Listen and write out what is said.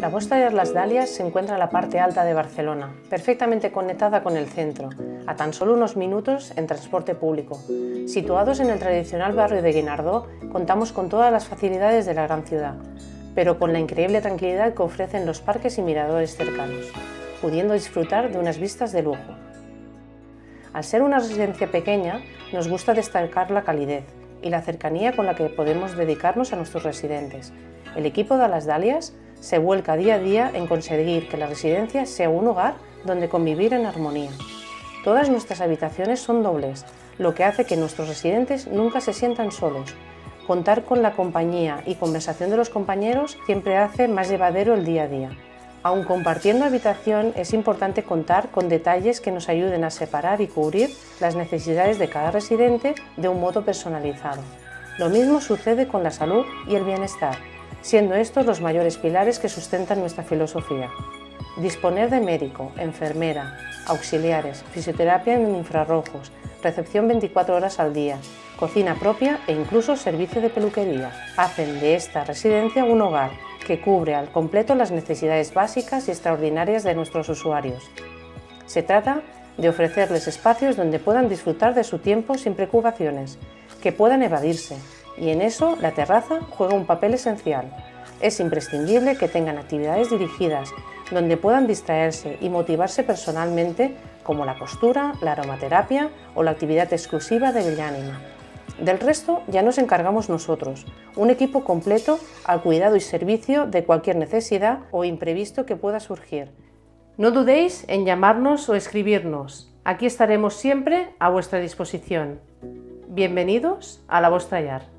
La Vostra Llar Las Dalias se encuentra en la parte alta de Barcelona, perfectamente conectada con el centro, a tan solo unos minutos en transporte público. Situados en el tradicional barrio de Guinardó, contamos con todas las facilidades de la gran ciudad, pero con la increíble tranquilidad que ofrecen los parques y miradores cercanos, pudiendo disfrutar de unas vistas de lujo. Al ser una residencia pequeña, nos gusta destacar la calidez y la cercanía con la que podemos dedicarnos a nuestros residentes. El equipo de Las Dalias se vuelca día a día en conseguir que la residencia sea un hogar donde convivir en armonía. Todas nuestras habitaciones son dobles, lo que hace que nuestros residentes nunca se sientan solos. Contar con la compañía y conversación de los compañeros siempre hace más llevadero el día a día. Aun compartiendo habitación, es importante contar con detalles que nos ayuden a separar y cubrir las necesidades de cada residente de un modo personalizado. Lo mismo sucede con la salud y el bienestar, siendo estos los mayores pilares que sustentan nuestra filosofía. Disponer de médico, enfermera, auxiliares, fisioterapia en infrarrojos, recepción 24 horas al día, cocina propia e incluso servicio de peluquería hacen de esta residencia un hogar que cubre al completo las necesidades básicas y extraordinarias de nuestros usuarios. Se trata de ofrecerles espacios donde puedan disfrutar de su tiempo sin preocupaciones, que puedan evadirse, y en eso la terraza juega un papel esencial. Es imprescindible que tengan actividades dirigidas, donde puedan distraerse y motivarse personalmente, como la costura, la aromaterapia o la actividad exclusiva de Bellánima. Del resto ya nos encargamos nosotros, un equipo completo al cuidado y servicio de cualquier necesidad o imprevisto que pueda surgir. No dudéis en llamarnos o escribirnos, aquí estaremos siempre a vuestra disposición. Bienvenidos a La Vostra Llar.